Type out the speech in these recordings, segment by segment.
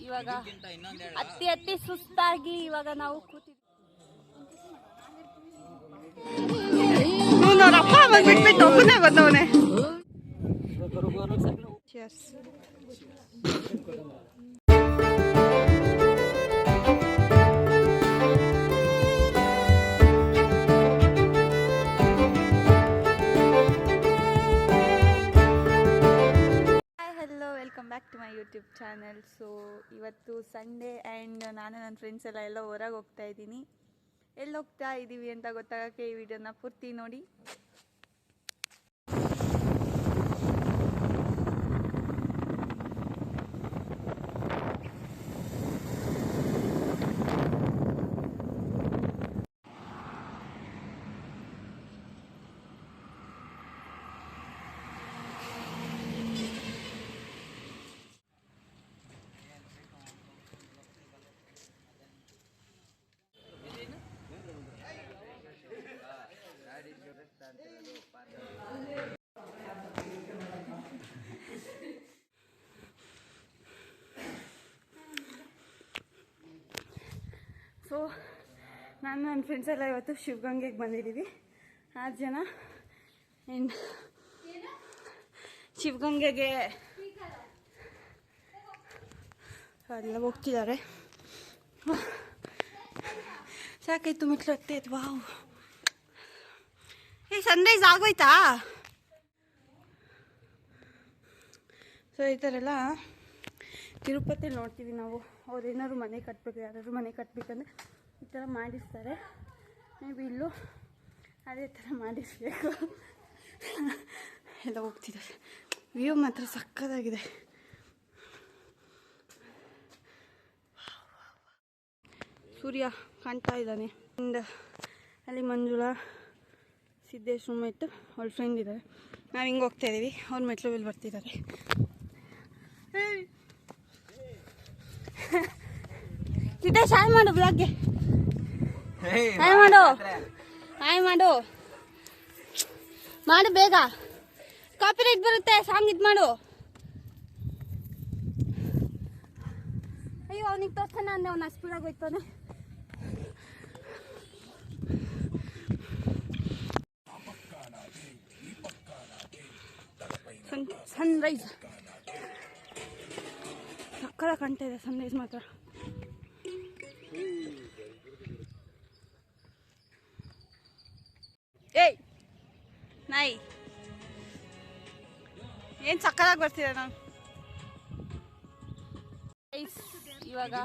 ಇವಾಗ ಅತಿ ಸುಸ್ತಾಗಿ ಇವಾಗ ನಾವು ಕೂತಿದ್ವಿ. ಬಿಟ್ಬಿಟ್ಟು ಒಬ್ಬನೇ ಬಂದವನೇ. Welcome back to my YouTube channel. So ಇವತ್ತು ಸಂಡೇ ಆ್ಯಂಡ್ ನಾನು ನನ್ನ ಫ್ರೆಂಡ್ಸ್ ಎಲ್ಲ ಹೊರಗೆ ಹೋಗ್ತಾ ಇದ್ದೀನಿ. ಎಲ್ಲಿ ಹೋಗ್ತಾ ಇದ್ದೀವಿ ಅಂತ ಗೊತ್ತಾಗೋಕ್ಕೆ ಈ ವಿಡಿಯೋನ ಪೂರ್ತಿ ನೋಡಿ. ಸೊ ನಾನು ನನ್ನ ಫ್ರೆಂಡ್ಸ್ ಎಲ್ಲ ಇವತ್ತು ಶಿವಗಂಗೆಗೆ ಬಂದಿದ್ದೀವಿ. 6 ಜನ. ಆ್ಯಂಡ್ ಶಿವಗಂಗೆಗೆ ಎಲ್ಲ ಹೋಗ್ತಿದ್ದಾರೆ. ಸಾಕಾಯ್ತು, ಮೆಟ್ಲು ಹತ್ತೈತೆ. ವಾವ್, ಸನ್ರೈಸ್ ಆಗೋಯ್ತಾ? ಸೊ ಈ ಥರ ಎಲ್ಲ ತಿರುಪತಿಲಿ ನೋಡ್ತೀವಿ ನಾವು. ಅವ್ರು ಏನಾದ್ರು ಮನೆ ಕಟ್ಟಬೇಕು, ಯಾರಾದರೂ ಮನೆ ಕಟ್ಟಬೇಕಂದ್ರೆ ಈ ಥರ ಮಾಡಿಸ್ತಾರೆ. ಮೇ ಬಿ ಇಲ್ಲೂ ಅದೇ ಥರ ಮಾಡಿಸ್ಬೇಕು. ಎಲ್ಲ ಹೋಗ್ತಿದ್ದಾರೆ. ವ್ಯೂ ಮಾತ್ರ ಸಕ್ಕತ್ತಾಗಿದೆ. ಸೂರ್ಯ ಕಾಣ್ತಾ ಇದ್ದಾನೆ. ಆ್ಯಂಡ್ ಅಲ್ಲಿ ಮಂಜುಳಾ, ಸಿದ್ದೇಶ್ ರೂಮ್ಮೇಟ್, ಅವ್ಳ ಫ್ರೆಂಡ್ ಇದ್ದಾರೆ. ನಾವು ಹಿಂಗೆ ಹೋಗ್ತಾ ಇದ್ದೀವಿ. ಅವ್ರ ಮೆಟ್ಲು ಮೇಲೆ ಬರ್ತಿದ್ದಾರೆ. ಸಿದ್ದೇಶ್ ಹಾಯ್ ಮಾಡು ಬ್ಲಾಗ್ಗೆ. ಹಾಯ್ ಮಾಡು, ಹಾಯ್ ಮಾಡು, ಮಾಡು ಬೇಗ. ಕಾಪಿರೈಟ್ ಬರುತ್ತೆ. ಸಾಂಗ್ ಇದು ಮಾಡು. ಅಯ್ಯೋ, ಅವನಿಗೆ ತೋರ್ಸೋಣ ಅಂದೆ, ಅವ್ನು ಸ್ಪೀಡಾಗಿ ಹೋಯ್ತಾನೆ. ಸನ್ರೈಸ್ ಸಕ್ಕರ ಕಾಣ್ತಾ ಇದೆ. ಸನ್ರೈಸ್ ಮಾತ್ರ ಏಯ್ ನಾಯಿ, ಏನು ಸಕ್ಕರಾಗಿ ಬರ್ತಿದೆ. ನಾನು ಇವಾಗ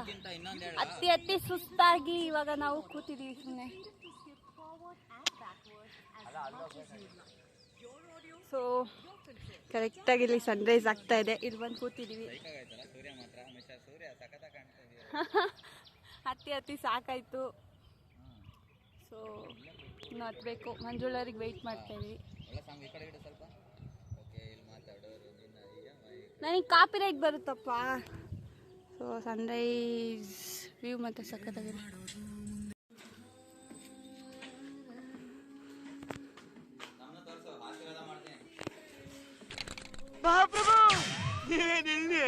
ಅತಿ ಸುಸ್ತಾಗಿ ಇವಾಗ ನಾವು ಕೂತಿದ್ದೀವಿ ಸುಮ್ಮನೆ. ಸೊ ಕರೆಕ್ಟಾಗಿ ಇಲ್ಲಿ ಸನ್ರೈಸ್ ಆಗ್ತಾ ಇದೆ. ಇಲ್ಲಿ ಬಂದು ಕೂತಿದ್ದೀವಿ. ಹತ್ತಿ ಸಾಕಾಯ್ತು. ಸೊ ಇನ್ನು ಹತ್ಬೇಕು. ಮಂಜುಳರಿಗೆ ವೆಯ್ಟ್ ಮಾಡ್ತಾ ಇದ್ದೀವಿ. ನನಗೆ ಕಾಪಿರೈಟ್ ಬರುತ್ತಪ್ಪ. ಸೊ ಸನ್ರೈಸ್ ವ್ಯೂ ಮತ್ತೆ ಸಕ್ಕತ್ತಾಗಿದೆ.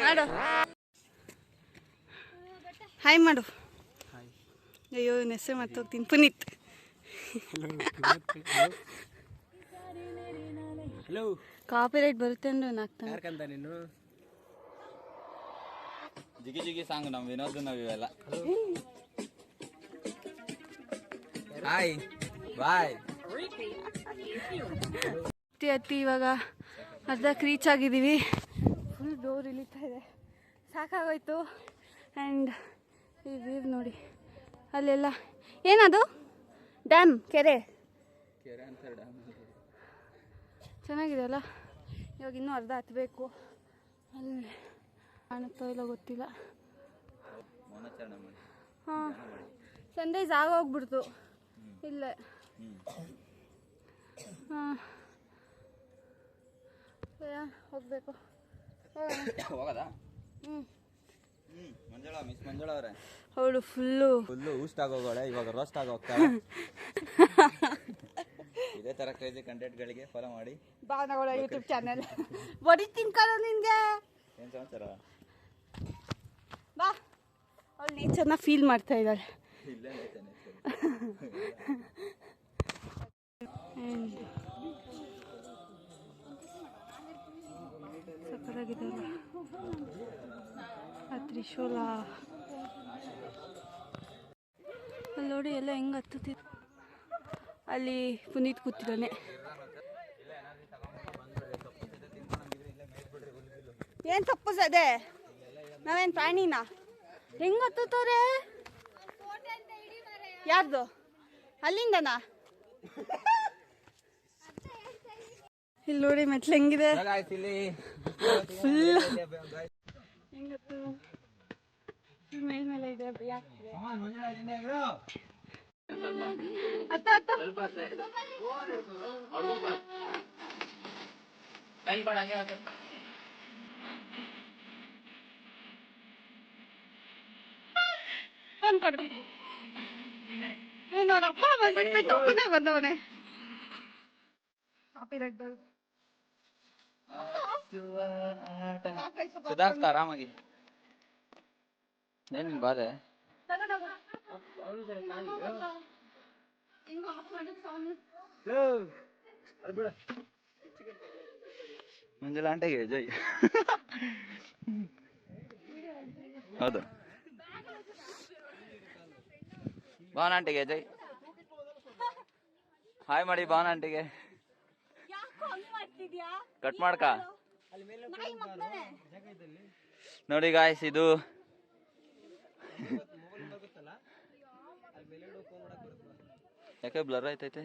ಮಾಡು, ಹಾಯ್ ಮಾಡು. ಅಯ್ಯೋ, ನೆಸೆ ಮತ್ತೆ ಹೋಗ್ತೀನಿ. ಪುನೀತ್ ಕಾಪಿರೈಟ್ ಬರುತ್ತೆ ಅಂದ್ರೆ ನಾಕ್ತಾನೆ. ನೀನು ಜಿಗಿ ಜಿಗಿ ಸಾಂಗ್ ನಮ್ಮ ವಿನೋದ್ ನಾವಿವೆಲ್ಲ. Hi bye. ಹತ್ತಿ ಇವಾಗ ಅರ್ಧಕ್ಕೆ ರೀಚ್ ಆಗಿದ್ದೀವಿ. ಫುಲ್ ಡೋರ್ ಇಳಿತಾ ಇದೆ. ಸಾಕಾಗೋಯ್ತು. ಆ್ಯಂಡ್ ಈ ವ್ಯೂ ನೋಡಿ. ಅಲ್ಲೆಲ್ಲ ಏನದು? ಡ್ಯಾಮ್, ಕೆರೆ ಅಂತ ಡ್ಯಾಮ್ ಚೆನ್ನಾಗಿದೆ ಅಲ್ಲ. ಇವಾಗ ಇನ್ನೂ ಅರ್ಧ ಹತ್ತಬೇಕು. ಅಲ್ಲಿ ಕಾಣುತ್ತೋ ಇಲ್ಲ ಗೊತ್ತಿಲ್ಲ. ಹಾಂ, ಸನ್ರೈಸ್ ಆಗೋಗ್ಬಿಡ್ತು ಇಲ್ಲೇ. ಹಾಂ, ಹೋಗ್ಬೇಕು. ಹೋಗದಾ? ಮಂಜುಳಾ, ಮಿಸ್ ಮಂಜುಳಾ ಅವರೇ, ಅವಳು ಫುಲ್ಲು ಊಸ್ಟ್ ಆಗೋಗೋಳೆ. ಇವಾಗ ರೋಸ್ಟ್ ಆಗೋಗ್ತಾಳೆ. ಇದೇ ತರ ಕ್ರೇಜಿ ಕಂಟೆಂಟ್ಗಳಿಗೆ ಫಾಲೋ ಮಾಡಿ ಬಾನಗಳ ಯೂಟ್ಯೂಬ್ ಚಾನಲ್. ಬರೀ ತಿನ್ಕೊಳ್ಳೋ ನಿನ್ಗೆ. ಏನು ಸಮಾಚಾರ? ನೇಚರ್ನ ಫೀಲ್ ಮಾಡ್ತಾ ಇದ್ದಾಳೆ. ಸಕ್ಕತ್ತಾಗಿದೆಯಲ್ಲ ಆ ತ್ರಿಶೂಲ. ಅಲ್ಲಿ ನೋಡಿ ಎಲ್ಲ ಹೆಂಗೆ ಹತ್ತುತ್ತಿದೆ. ಅಲ್ಲಿ ಪುನೀತ್ ಕೂತಿದ್ದಾನೆ. ಏನು ತಪ್ಪಿಸದೆ ನಾವೇನು ಪ್ರಾಣಿನಾ? ಹೆಂಗೆ ಹತ್ತುತ್ತವ್ರೆ? ಯಾರ್ದು? ಅಲ್ಲಿಂದನಾ? ಇಲ್ಲಿ ನೋಡಿ ಮೆಟ್ಲು ಹೆಂಗಿದೆ. ಫುಲ್ ಹೆಂಗತ್ತು ಮೇಲ್ಮೇಲೆ ಇದೆ. ನೋಡಪ್ಪ ಬಂದವನೆ. ಸುಧಾರಿಸ್ತಾ ಆರಾಮಾಗಿ. ಏನ್ ಬಾಧೆ? ಮಂಜುಳಾ ಆಂಟಿಗೆ ಜೈ. ಹೌದು, ಭಾವನ ಆಂಟಿಗೆ ಜೈ. ಹಾಯ್ ಮಾಡಿ ಭಾವನ ಆಂಟಿಗೆ. ಕಟ್ ಮಾಡ್ಕ ನೋಡಿ ಗಾಯ್ಸ್, ಇದು ಯಾಕೆ ಬ್ಲರ್ ಆಯ್ತೈತೆ?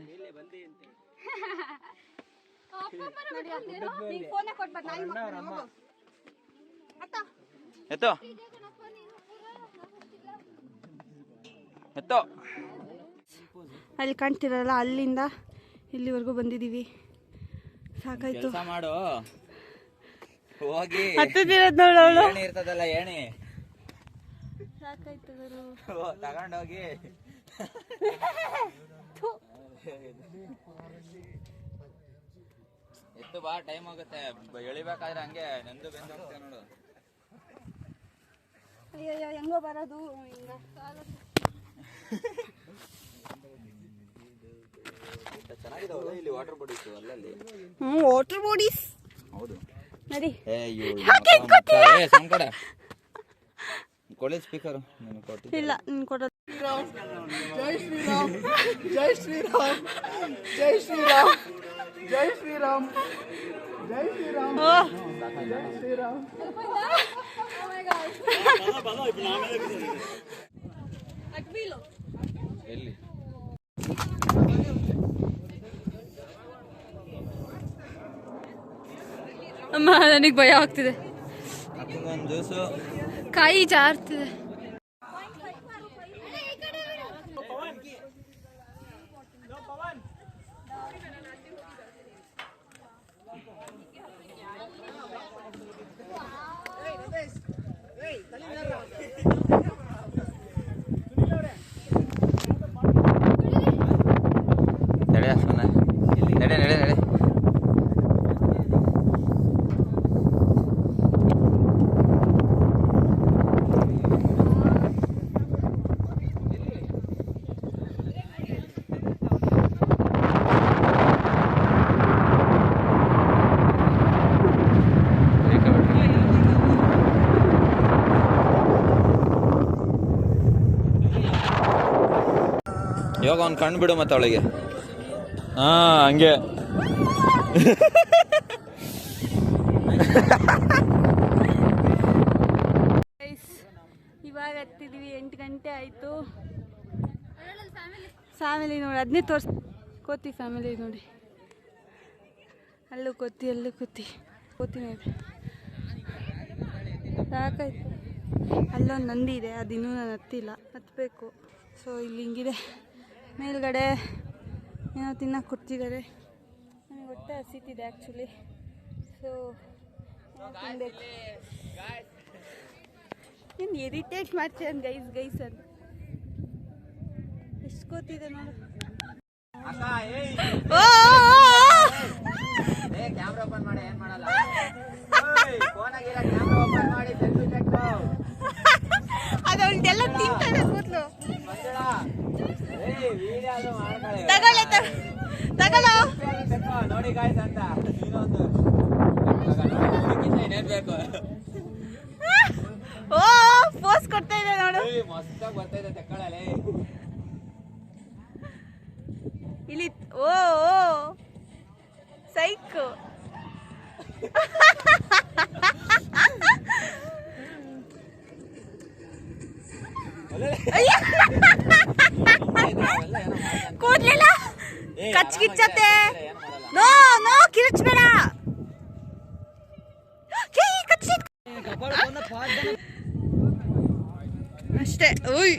ಎತ್ತೋ ಎತ್ತೋ. ಅಲ್ಲಿ ಕಾಣ್ತಿರಲ್ಲ, ಅಲ್ಲಿಂದ ಇಲ್ಲಿವರೆಗೂ ಬಂದಿದ್ದೀವಿ. ಸಾಕಾಯ್ತು. ಕೆಲಸ ಮಾಡು, ಹೋಗಿ ಹತ್ತಿದಿರೋದು ನೋಡೋಳು. ಏಣಿ ಇರ್ತದಲ್ಲ, ಏಣಿ ಸಾಕಾಯ್ತು ತಗೊಂಡೋಗಿ. ಎತ್ತು ಬಾ, ಟೈಮ್ ಆಗುತ್ತೆ. ಎಳಿಬೇಕಾದ್ರೆ ಹಂಗೆ ನಂದು ಬೆಂದು ಹೋಗ್ತೇವೆ ನೋಡು. ಅಯ್ಯೋ ಹೆಂಗೋ ಬರೋದು ಹಿಂಗ. ಚೆನ್ನಾಗಿದೆ ಇಲ್ಲಿ ವಾಟರ್ ಬಾಡೀಸ್ ಅಲ್ಲಲ್ಲಿ. ವಾಟರ್ ಬಾಡೀಸ್ ಹೌದು ನಡಿ. ಕಡೆ ಕೊಳೆ ಸ್ಪೀಕರ್ ಇಲ್ಲ ನೀನು ಕೊಡೋದು. ಜೈ ಶ್ರೀರಾಮ್, ಜೈ ಶ್ರೀರಾಮ್, ಜೈ ಶ್ರೀರಾಮ್, ಜೈ ಶ್ರೀರಾಮ್, ಜೈ ಶ್ರೀರಾಮ್, ಜೈ ಶ್ರೀರಾಮ್. ಎಲ್ಲಿ ಅಮ್ಮ ನನಗೆ ಭಯ ಆಗ್ತಿದೆ. ಒಂದು ಜ್ಯೂಸು, ಕಾಯಿ ಜಾರ್ತಿದೆ. ನಡೆ ಸೊನ್ನೆ, ನಡೆ ನಡೆ ನಡೆ. ಇವಾಗ ಅವ್ನು ಕಣ್ಣು ಬಿಡು ಮತ್ತೆ ಅವಳಿಗೆ. ಹಾ ಹಂಗೆ. ಇವಾಗ ಹತ್ತಿದ್ವಿ, 8 ಗಂಟೆ ಆಯಿತು. ಫ್ಯಾಮಿಲಿ ನೋಡಿ, ಅದನ್ನೇ ಕೋತಿ ಫ್ಯಾಮಿಲಿ ನೋಡಿ. ಅಲ್ಲೂ ಕೋತಿ, ಅಲ್ಲೂ ಕೋತಿ, ಕೋತಿ ನೋಡಿ. ಸಾಕಾಯ್ತು. ಅಲ್ಲೊಂದು ನಂದಿ ಇದೆ, ಅದಿನ್ನೂ ನಾನು ಹತ್ತಿಲ್ಲ, ಹತ್ತಬೇಕು. ಸೊ ಇಲ್ಲಿ ಹಿಂಗಿದೆ. ಮೇಲ್ಗಡೆ ಏನೋ ತಿನ್ನಕ್ಕೆ ಕೊಡ್ತಿದ್ದಾರೆ. ನನಗೆ ಹೊಟ್ಟೆ ಹಸಿತಿದೆ ಆ್ಯಕ್ಚುಲಿ. ಸೊ ತಿನ್ನಬೇಕು. ಏನು ಇರಿಟೇಟ್ ಮಾಡ್ತೀಯ ಗೈಸ್ ಗೈಸ್ ಅಂತ. ಎಷ್ಟು ಕೂತಿದೆ ನೋಡು. ಕ್ಯಾಮ್ರಾ ಓಪನ್ ಮಾಡಿ, ಏನ್ ಮಾಡಲ್ಲ. ಫೋನ್ ಆಗಿಲ್ಲ, ಕ್ಯಾಮ್ರಾ ಓಪನ್ ಮಾಡಿ ಸೆಲ್ಫಿ ತೆಗೆದು. ಅದು ಇದೆಲ್ಲ ತಿಂತಾನೆ ಕೂತ್ಲು. ತಗೊಳ್ಳೆ ತಗೊಳ್ಳೋ. ನೋಡಿ ಗಾಯ್ಸ್ ಅಂತ ಬೇಕು. ಓ ಪೋಸ್ ಕೊಡ್ತಾ ಇದೆ ನೋಡು. ಮಸ್ತಾಗಿ ಬರ್ತಾ ಇದೆ ತಕೊಳ್ಳಲೆ ಇಲ್ಲಿ. ಓ ಸೈಕು. ಕೂದ್ಲಿಲ್ಲ ಕಚ್ ಕಿಚ್ಚತ್ತೆ. ನೋ ನೋ ಕಿರ್ಚ್ಬೇಡ. ಅಷ್ಟೇ. ಉಯ್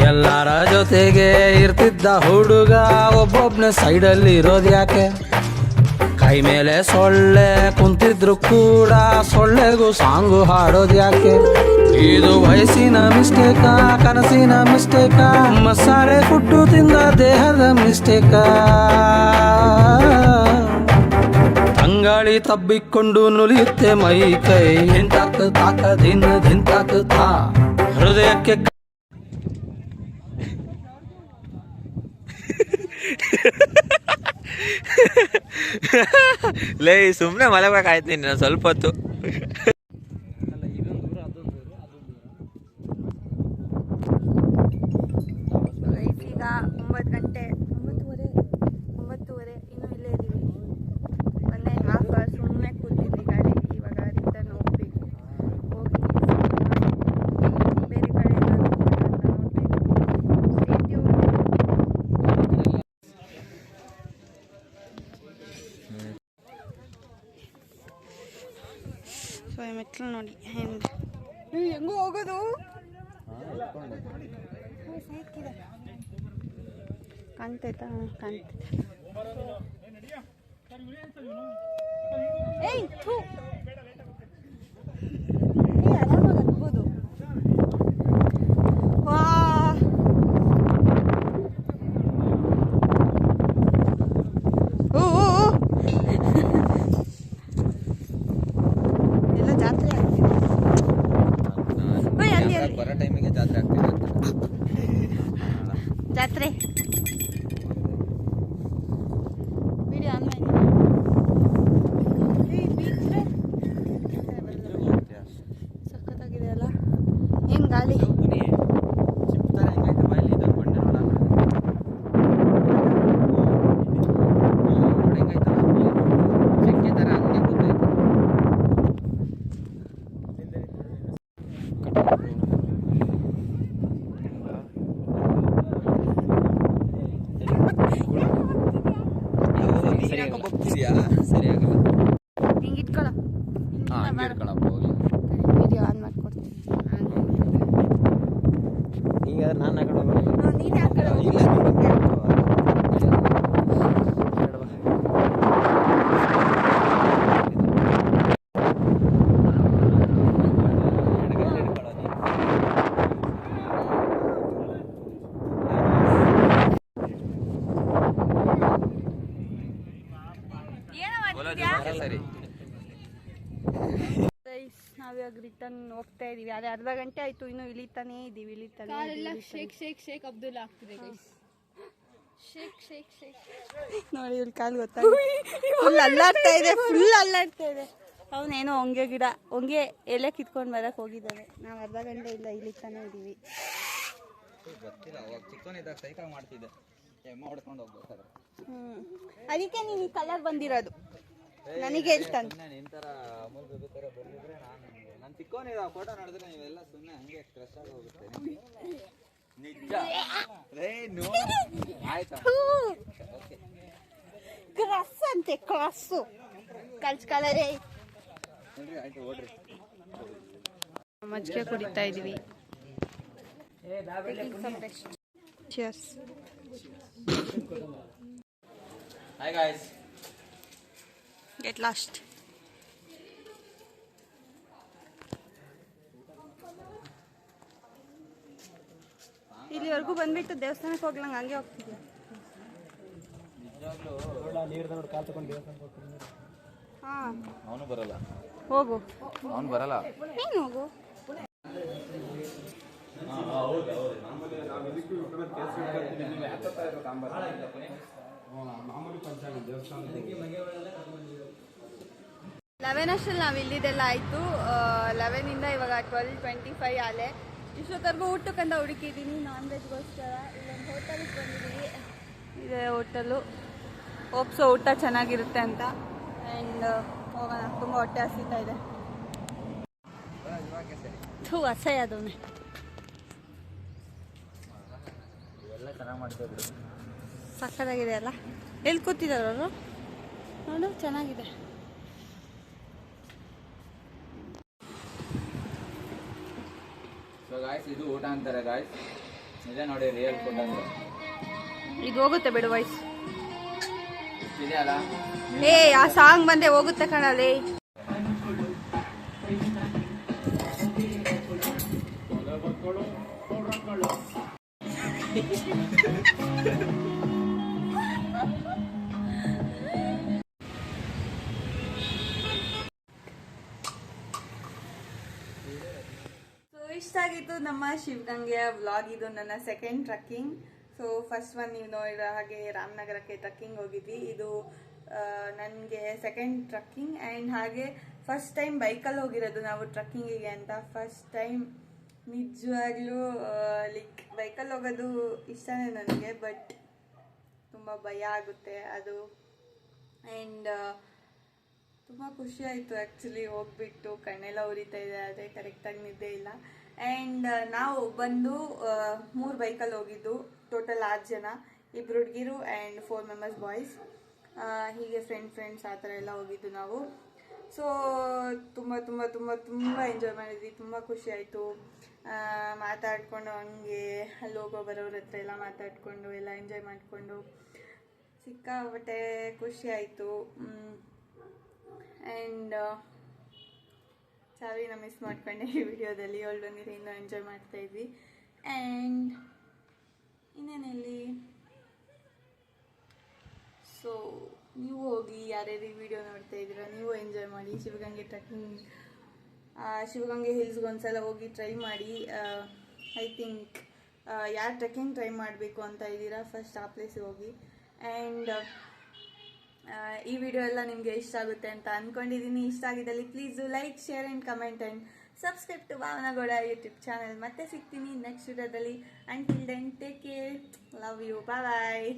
ಎಲ್ಲರ ಜೊತೆಗೆ ಇರ್ತಿದ್ದ ಹುಡುಗ ಒಬ್ಬೊಬ್ನೇ ಸೈಡಲ್ಲಿ ಇರೋದು ಯಾಕೆ? ಕೈ ಮೇಲೆ ಸೊಳ್ಳೆ ಕುಂತಿದ್ರು ಕೂಡ ಸೊಳ್ಳೆಗೂ ಸಾಂಗು ಹಾಡೋದು ಯಾಕೆ? ಇದು ವಯಸ್ಸಿನ ಮಿಸ್ಟೇಕ, ಕನಸಿನ ಮಿಸ್ಟೇಕ, ಮಸಾಲೆ ಫುಡ್ಡು ತಿಂದ ದೇಹದ ಮಿಸ್ಟೇಕ? ತಂಗಾಳಿ ತಬ್ಬಿಕೊಂಡು ನುಲಿಯುತ್ತೆ ಮೈ ಕೈ. ಧಿಂತಾಕ್ ತಾಕ ದಿನ ಧಿಂತಾಕ್ ತಾ ಹೃದಯಕ್ಕೆ ಲೇ ಸುಮ್ಮನೆ ಮಲಗಬೇಕಾಯ್ತೀನಿ ನಾನು ಸ್ವಲ್ಪ ಹೊತ್ತು. ಈಗ 9 ಗಂಟೆ 9:30 ಇನ್ನೂ ಇಲ್ಲೇ ಇದ್ದೀವಿ. ಮೊನ್ನೆ ಹಾಫ್ ಅವರ್ ಸುಮ್ಮನೆ ಕೂತಿದ್ವಿ ಗಾಡಿ. ಇವಾಗ ರಿಟರ್ನ್ ಹೋಗ್ಬೇಕು. ಹೋಗಿ ಬೇರೆ ಕಡೆ ಎಲ್ಲ ಸೊ ಮೆಟ್ಲು ನೋಡಿ ಹೆಂಗೂ ಹೋಗೋದು. ಕಾಣ್ತೈತಾ? ಕಾಣ್ತೈತೆ. ಏಯ್ ಥೂ ಆರಾಮಾಗಿ ಹತ್ಬೋದು. ವಾ ಓ ಎಲ್ಲ ಜಾತ್ರೆ ಆಗ್ತಿದೆ. ಬರೋ ಟೈಮಿಗೆ ಜಾತ್ರೆ ಆಗ್ತಿದೆ. ಜಾತ್ರೆ ವಿಡಿಯೋ ಆನ್ ಮಾಡಿ. ಸಖತ್ತಾಗಿದೆ ಅಲ್ಲ? ಏನು ಗಾಳಿ. ಸರಿಯಾಗಿಲ್ಲ. ಹಿಂಗೆ ಇಟ್ಕೊಳ್ಳೋ. ವಿಡಿಯೋ ಆನ್ ಮಾಡ್ಕೊಡ್ತೀನಿ. ಈಗ ನಾನು ನೀನೇ ಆ ಕಡೆ ಹೋಗಿ. ಸರಿ ನಾವಿವಾಗ ರಿಟರ್ನ್ ಹೋಗ್ತಾ ಇದೀವಿ. ಅದೇ ಅರ್ಧ ಗಂಟೆ ಆಯ್ತು, ಇನ್ನು ಇಳಿತಾನೇ ಇದೀವಿ. ಶೇಕ್ ಅಬ್ದುಲ್ಲಾ ಆಗ್ತಿದೆ ನೋಡಿ ಇವ್ರ ಕಾಲು ಗೊತ್ತಾಗ ಫುಲ್ ಅಲ್ಲಾಡ್ತಾ ಇದೆ. ಅವನೇನೋ ಹೊಂಗೆ ಗಿಡ ಹೊಂಗೆ ಎಲೆ ಕಿತ್ಕೊಂಡು ಬರಕ್ಕೆ ಹೋಗಿದ್ದಾನೆ. ನಾವು ಅರ್ಧ ಗಂಟೆ ಇಲ್ಲ ಇಳಿತಾನೆ ಇದೀವಿ. ಗೊತ್ತಿಲ್ಲ, ಅವಾಗ ಚಿಕ್ಕವನಿದ್ದಾಗ ಸೈಕಲ್ ಮಾಡ್ತಿದ್ದೆ, ಎಮ್ಮೆ ಹೊಡ್ಕೊಂಡು ಹೋಗ್ಬೇಕಾದ್ರೆ. ಅದಕ್ಕೆ ನೀನು ಈ ಕಲರ್ ಬಂದಿರೋದು ನನಗೆ ಹೇಳ್ತಾನೆ. ನಿನ್ ತರ ಅಮೂಲ್ ಬೇಬಿ ತರ ಬಂದಿದ್ರೆ ನಾನು ಚಿಕ್ಕವನಿದ್ದ ಫೋಟೋ ನೋಡಿದ್ರೆ ನೀವೆಲ್ಲ ಸುಮ್ಮನೆ ಹಂಗೆ ಕ್ರಶ್ ಆಗಿ ಹೋಗುತ್ತೆ. ನಿಜ ಆಯ್ತಾ? ಕ್ರಾಸ್ ಅಂತೆ, ಕ್ರಾಸು ಕಲ್ಸ್ ಕಲರೇ. ಆಯ್ತು ಓಡ್ರಿ. ಮಜ್ಜಿಗೆ ಕುಡಿತಾ ಇದೀವಿ. Cheers. Hi guys. Get lost. ಇಲ್ಲಿವರೆಗೂ ಬಂದ್ಬಿಟ್ಟು ದೇವಸ್ಥಾನಕ್ಕೆ ಹೋಗ್ಲಂಗೆ ಹಂಗೆ ಹೋಗ್ತಿದ್ಯಾ? ಹಾಂ ಅವನು ಬರಲ್ಲ, ಹೋಗು, ಅವನು ಬರಲ್ಲ. ನೀನು ಹೋಗು. ಲೆವೆನ್ ಅಷ್ಟಲ್ಲಿ ನಾವು ಇಲ್ಲಿದೆಲ್ಲ ಆಯಿತು. 11ಇಂದ ಇವಾಗ 12:25 ಆಲೆ. ಇಷ್ಟೊತ್ತವರೆಗೂ ಊಟಕ್ಕಂತ ಹುಡುಕಿದ್ದೀನಿ ನಾನ್ ವೆಜ್ಗೋಸ್ಕರ. ಇಲ್ಲೊಂದು ಹೋಟೆಲ್ಗೆ ಬಂದಿದ್ದೀವಿ. ಇದೆ ಹೋಟೆಲು. ಹೋಪ್ಸೋ ಊಟ ಚೆನ್ನಾಗಿರುತ್ತೆ ಅಂತ. ಆ್ಯಂಡ್ ಹೋಗೋಣ, ತುಂಬ ಹೊಟ್ಟೆ ಹಸಿತಾ ಇದೆ. ಅಸಹ್ಯ ಅದವನೇ. ಎಲ್ಲ ಚೆನ್ನಾಗಿ ಮಾಡ್ತೇವೆ. ಸಕ್ಕತ್ತಾಗಿದೆ ಅಲ್ಲ? ಎಲ್ಲಿ ಕೂತಿದ್ದಾರೆ ಅವರು? ನೋಡು, ಚೆನ್ನಾಗಿದೆ. ಸೊ ಗಾಯ್ಸ್, ಇದು ಊಟ ಅಂತಾರೆ ಗಾಯ್ಸ್. ಇದೆ ನೋಡಿ ರಿಯಲ್ ಫುಡ್ ಅಂದ್ರೆ. ಇದು ಹೋಗುತ್ತೆ ಬಿಡು ವಾಯ್ಸ್. ಇದೆ ಅಲ್ಲ? ಏ ಆ ಸಾಂಗ್ ಬಂದೆ ಹೋಗುತ್ತೆ ಕಣಲ್ಲಿ. ಇಷ್ಟ ಆಗಿತ್ತು ನಮ್ಮ ಶಿವಗಂಗೆಯ ವ್ಲಾಗ್. ಇದು ನನ್ನ second trekking. So first one ನೀವು ನೋಡಿರೋ ಹಾಗೆ ರಾಮನಗರಕ್ಕೆ ಟ್ರಕ್ಕಿಂಗ್ ಹೋಗಿದ್ವಿ. ಇದು ನನಗೆ ಸೆಕೆಂಡ್ ಟ್ರಕ್ಕಿಂಗ್. ಆ್ಯಂಡ್ ಹಾಗೆ ಫಸ್ಟ್ ಟೈಮ್ ಬೈಕಲ್ಲಿ ಹೋಗಿರೋದು ನಾವು ಟ್ರಕ್ಕಿಂಗಿಗೆ ಅಂತ. ಫಸ್ಟ್ ಟೈಮ್ ನಿಜವಾಗ್ಲೂ ಲೈಕ್ ಬೈಕಲ್ಲಿ ಹೋಗೋದು ಇಷ್ಟನೇ ನನಗೆ, ಬಟ್ ತುಂಬ ಭಯ ಆಗುತ್ತೆ ಅದು. ಆ್ಯಂಡ್ ತುಂಬ ಖುಷಿ ಆಯಿತು ಆ್ಯಕ್ಚುಲಿ ಹೋಗ್ಬಿಟ್ಟು. ಕಣ್ಣೆಲ್ಲ ಉರಿತಾ ಇದೆ, ಅದೇ ಕರೆಕ್ಟಾಗಿ ನಿದ್ದೆ ಇಲ್ಲ. ಆ್ಯಂಡ್ ನಾವು ಬಂದು 3 ಬೈಕಲ್ಲಿ ಹೋಗಿದ್ದು. ಟೋಟಲ್ 6 ಜನ, 2 ಹುಡುಗಿರು ಆ್ಯಂಡ್ 4 ಮೆಂಬರ್ಸ್ ಬಾಯ್ಸ್. ಹೀಗೆ ಫ್ರೆಂಡ್ಸ್ ಆ ಥರ ಎಲ್ಲ ಹೋಗಿದ್ದು ನಾವು. ಸೊ ತುಂಬ ತುಂಬ ತುಂಬ ತುಂಬ ಎಂಜಾಯ್ ಮಾಡಿದ್ವಿ. ತುಂಬ ಖುಷಿ ಆಯಿತು. ಮಾತಾಡಿಕೊಂಡು ಹಂಗೆ ಅಲ್ಲಿ ಹೋಗೋ ಬರೋರ ಹತ್ರ ಎಲ್ಲ ಮಾತಾಡಿಕೊಂಡು ಎಲ್ಲ ಎಂಜಾಯ್ ಮಾಡಿಕೊಂಡು ಸಿಕ್ಕಾಪಟ್ಟೆ ಖುಷಿ ಆಯಿತು. ಆ್ಯಂಡ್ ಚಾವಿನ ಮಿಸ್ ಮಾಡ್ಕೊಂಡೆ ಈ ವಿಡಿಯೋದಲ್ಲಿ. ಅವಳು ಬಂದಿರೋ ಇನ್ನೂ ಎಂಜಾಯ್ ಮಾಡ್ತಾಯಿದ್ವಿ. ಆ್ಯಂಡ್ ಇನ್ನೇನಲ್ಲಿ ಸೊ ನೀವು ಹೋಗಿ ಯಾರ್ಯಾರು ಈ ವಿಡಿಯೋ ನೋಡ್ತಾ ಇದ್ದೀರಾ, ನೀವು ಎಂಜಾಯ್ ಮಾಡಿ. ಶಿವಗಂಗೆ ಟ್ರಕ್ಕಿಂಗ್, ಶಿವಗಂಗೆ ಹಿಲ್ಸ್ಗೆ ಒಂದ್ಸಲ ಹೋಗಿ ಟ್ರೈ ಮಾಡಿ. ಐ ಥಿಂಕ್ ಯಾರು ಟ್ರೆಕ್ಕಿಂಗ್ ಟ್ರೈ ಮಾಡಬೇಕು ಅಂತ ಇದ್ದೀರಾ ಫಸ್ಟ್ ಆ ಪ್ಲೇಸಿಗೆ ಹೋಗಿ. ಆ್ಯಂಡ್ ಈ ವಿಡಿಯೋ ಎಲ್ಲ ನಿಮಗೆ ಇಷ್ಟ ಆಗುತ್ತೆ ಅಂತ ಅಂದ್ಕೊಂಡಿದ್ದೀನಿ. ಇಷ್ಟ ಆಗಿದ್ದಲ್ಲಿ please like, share and comment and subscribe to Bhavana Gowda YouTube channel. ಮತ್ತೆ ಸಿಗ್ತೀನಿ ನೆಕ್ಸ್ಟ್ ವಿಡಿಯೋದಲ್ಲಿ. Until then take care, love you, bye.